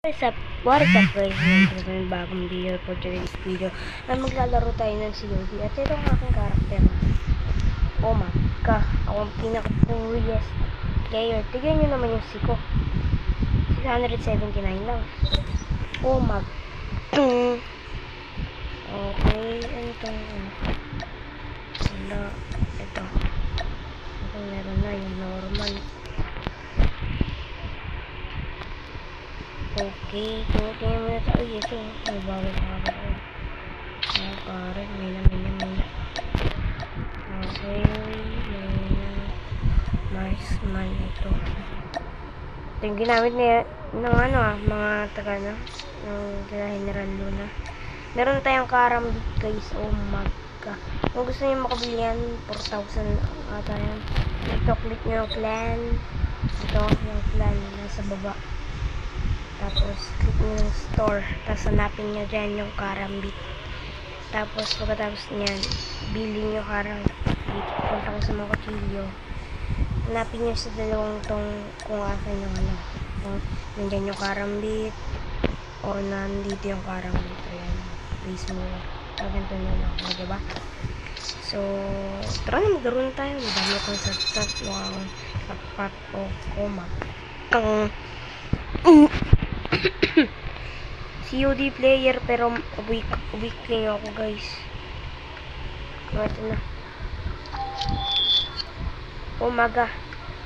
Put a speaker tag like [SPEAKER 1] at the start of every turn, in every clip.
[SPEAKER 1] What is up guys? Ito na yung bagong video for today's video. Maglalaro tayo ng COD. At ito ang aking karakter. Oh my god. Ako ang pinaka-curious player. Tignan nyo naman yung siko. 679 lang. Oh my god. Okay. Ano itong ito. Ito meron na yung normal. Okay, tingnan muna tayo. Ito, may bawal na ako. Parang, may na. Okay, may na. Marksman ito. Ito yung ginamit niya ng mga taga ng General Luna. Meron tayong karambit guys. Oh my god. Kung gusto niyo makabili yan, 4,000 ata yan. Ito, click nyo yung clan. Ito, yung clan nasa baba. Tapos, click nyo yung store. Tapos, hanapin nyo dyan yung karambit. Tapos, pagkatapos nyan, bili nyo karambit. Punta ko sa mga kutsilyo. Hanapin nyo sa dalawang tong kung asan yung kung nandyan yung karambit o nandito yung karambit. Ayan. Please mo. Ganito nyo lang. Diba? So, tara na maglaro na tayo. Madami akong sat-sat. Kapat o kumak. COD player pero weakling ako guys. Ito na. Umaga.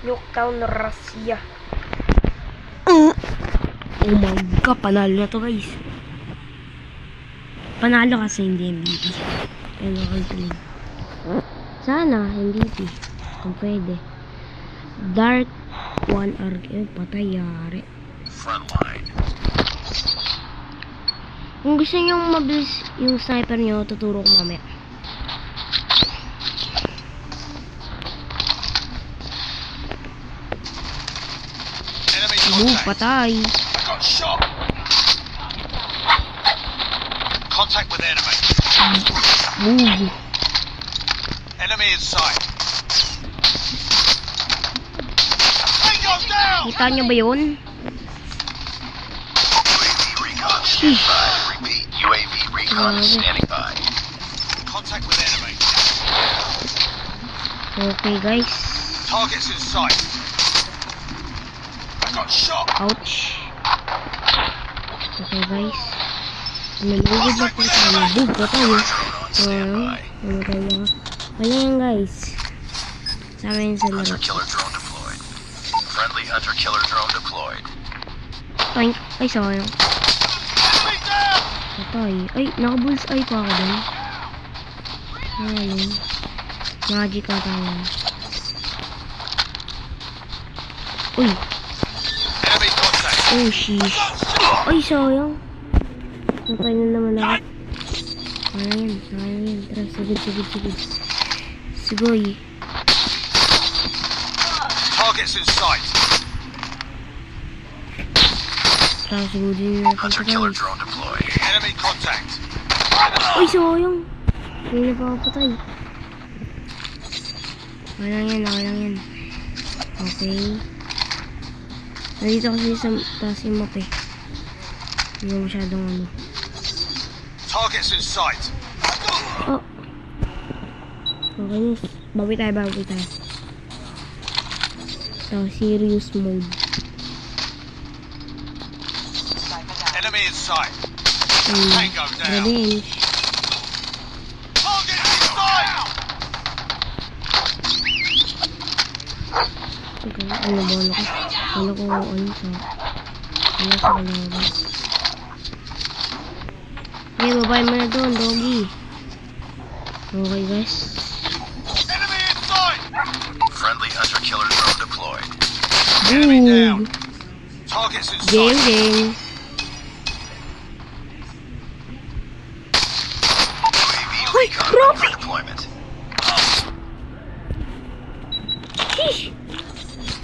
[SPEAKER 1] Nuketown Russia. Oh my god, panalo na to guys. Panalo kasi hindi MVP. Pero kaltuling. Sana MVP. Kung pwede. Dark 1 arc. Patay yari. Frontline. Kung gusto nyo mabilis yung sniper nyo, tuturo ko mamaya. Patay.
[SPEAKER 2] Contact with enemy. Enemy in sight.
[SPEAKER 1] Kita nyo ba yun?
[SPEAKER 2] Repeat, UAV recon standing by. Contact with enemy.
[SPEAKER 1] Okay guys.
[SPEAKER 2] Targets in sight. I got shot.
[SPEAKER 1] Ouch. Okay guys. Nalugod na po tayo. Bug pa tayo. Wala yan guys. Sama yun sa laro.
[SPEAKER 2] Hunter-killer drone deployed. Friendly hunter-killer drone deployed.
[SPEAKER 1] Ay, sayang. Patay. Ay, naka-bullseye pa ako dun. Ayun. Magic ata yan. Uy. Oh, sheesh. Ay, sayang. Patay na naman ako. Sayang yan. Tara, sigid. Sigoy.
[SPEAKER 2] Targets in sight.
[SPEAKER 1] Tara, sigudin natin.
[SPEAKER 2] Hunter-killer drone deployed. Enemy contact.
[SPEAKER 1] Uy, sayang. Hindi na pa ako patay. Okay lang yan. Okay. Nandito kasi sa taas yung map eh. Hindi masyadong ano.
[SPEAKER 2] Targets in sight.
[SPEAKER 1] Oh. Okay, bawi tayo. So, serious mode.
[SPEAKER 2] Enemy in sight. Tango down.
[SPEAKER 1] Revenge.
[SPEAKER 2] Target in sight.
[SPEAKER 1] Okay, ano ko? Sa kalaban. Okay, babae mo na doon, doggy. Okay, guys.
[SPEAKER 2] Enemy in sight. Friendly hunter-killer drone deployed.
[SPEAKER 1] Enemy
[SPEAKER 2] down. Targets in sight.
[SPEAKER 1] Gang.
[SPEAKER 2] UAV recon for deployment.
[SPEAKER 1] Sheesh!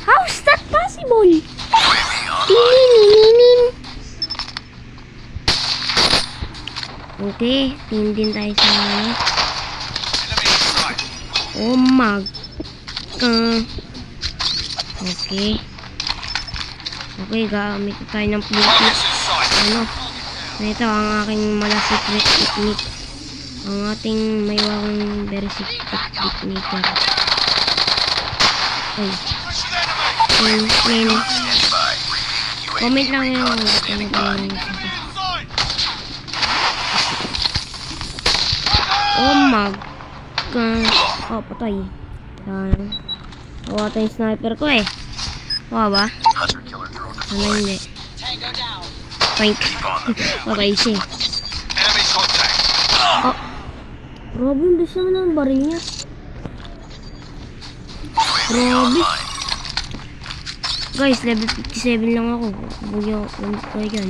[SPEAKER 1] How is that possible?
[SPEAKER 2] UAV online.
[SPEAKER 1] Okay, din tayo sa
[SPEAKER 2] Enemy in sight.
[SPEAKER 1] oh my okay, gamit tayo ng
[SPEAKER 2] Targets in sight.
[SPEAKER 1] Ano? Ito ang aking mala secret technique. Ang ating may wakang very secret technique. Ay. Min.
[SPEAKER 2] Stand by.
[SPEAKER 1] Comment lang yung
[SPEAKER 2] Standing by.
[SPEAKER 1] Oh my god. Oh, patay. Wala tayong sniper ko eh. Wala ba?
[SPEAKER 2] Hunter killer drone
[SPEAKER 1] Ano
[SPEAKER 2] deployed.
[SPEAKER 1] hindi? Pink. Patay siya eh.
[SPEAKER 2] Enemy contact.
[SPEAKER 1] Oh. Grabe yung bilis naman ng baril niya.
[SPEAKER 2] UAV
[SPEAKER 1] Grabe.
[SPEAKER 2] online.
[SPEAKER 1] Guys, level 57 lang ako. Bugyo ko dyan.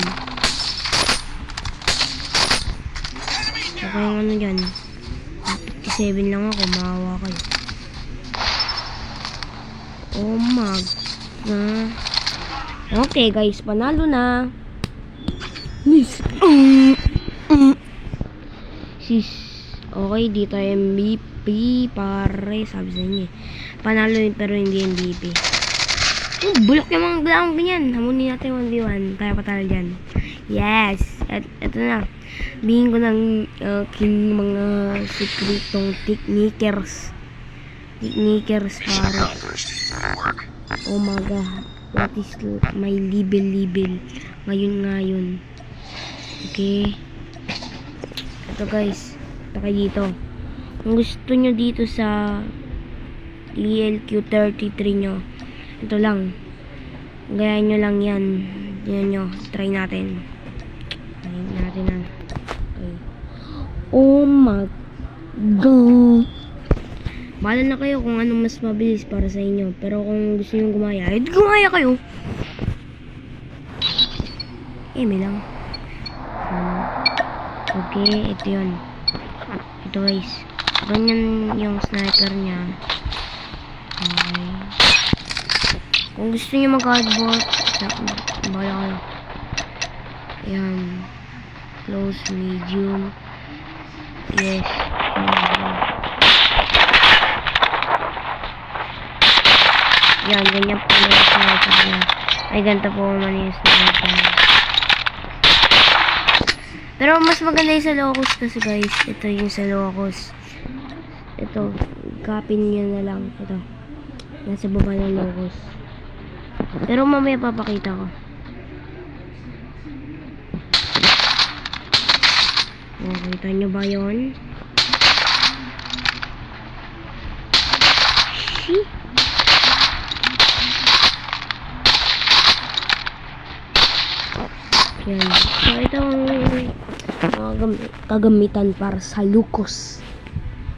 [SPEAKER 1] Okay yung ano dyan. 57 lang ako. Maawa kayo. Oh my god. Okay guys, panalo na. Miss. Sis. Okay, dito MVP pare. Sabi sa inyo eh. Panalo yun pero hindi MVP. Bulok yung mga blaang ganyan. Hamunin natin 1v1. Kaya patalo dyan. Yes. At ito na. Bingin ko ng aking mga sikretong techniquers. Techniquers pare.
[SPEAKER 2] Work.
[SPEAKER 1] Oh my god. What is my level. Ngayon. Okay. Ito guys. Ito kayo dito. Kung gusto nyo dito sa ELQ33 nyo. Ito lang. Gaya nyo lang yan. Yan nyo. Try natin. Try natin na. Okay. Oh my god. Bahala na kayo kung ano mas mabilis para sa inyo. Pero kung gusto nyo gumaya, gumaya kayo. May lang. Okay, ito yun. Ito guys. Ganyan yung sniper niya. Okay. Kung gusto nyo mag-hardboard, bahala kayo. Ayan. Close, medium. Yes. Yan, ganyan po yung sniper niya. Ay, ganito po naman yung sniper. Pero mas maganda yung sa locus kasi guys. Ito yung sa locus. Ito, copy nyo na lang. Ito. Nasa baba ng locus. Pero mamaya papakita ko. Nakita nyo ba yun? Shee! Yan. So, ito ang kagamitan para sa Lucos.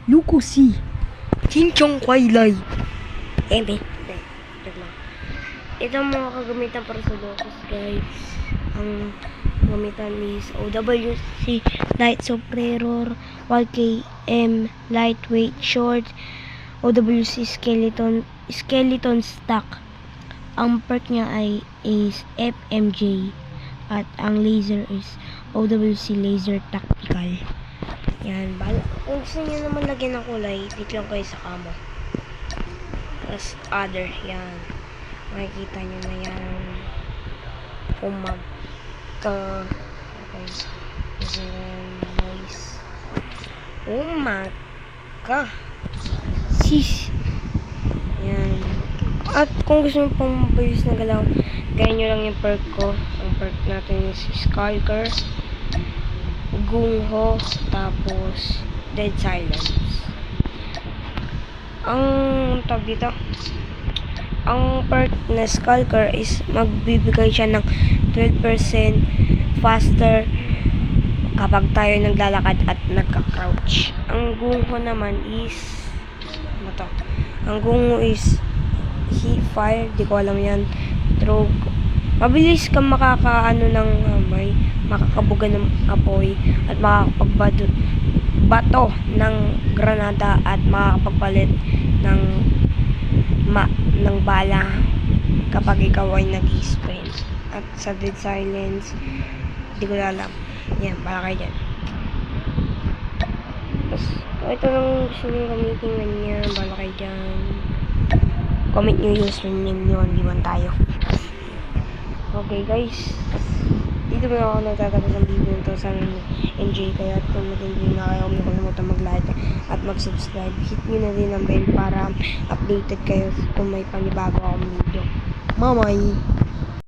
[SPEAKER 1] Lucosi. Chinchong Kwailay. Ito ang mga kagamitan para sa Lucos, guys. Ang kagamitan is OWC Light Suppressor, 1KM Lightweight Short, OWC Skeleton Stock. Ang perk niya is FMJ. At ang laser is OWC Laser Tactical. Yan. Kung gusto nyo naman lagyan ng kulay, dito lang kayo sa camo. Tapos other. Yan. Makikita nyo na yan. Okay. Nice. Sis. Yan. At kung gusto nyo pong mabilis na galaw, gaya nyo lang yung perk ko. Ang perk natin is Skulker, Gung-Ho, tapos Dead Silence. Ang tawag dito, ang perk na Skulker is magbibigay siya ng 12% faster kapag tayo naglalakad at nagka-crouch. Ang Gung-Ho naman is ano to? Ang Gung-Ho is heat fire, di ko alam yan. Throw. Mabilis kang makakaano ng may makakabuga ng apoy at makakapagbato ng granada at makakapagpalit ng bala kapag ikaw ay nag-sprint. At sa Dead Silence, di ko alam. Yan, bala kayo dyan. Tapos, ito lang gusto nyo gamitin na niya, bala kayo dyan. Comment nyo yung username nyo, hindi man tayo. Okay guys. dito mo ako nagtatapos ng video nito. Sana enjoy kayo at kung nag-enjoy na kayo, huwag niyo kalimutan mag-like at mag-subscribe. Hit nyo na din ang bell para updated kayo kung may panibago akong video. Mamay!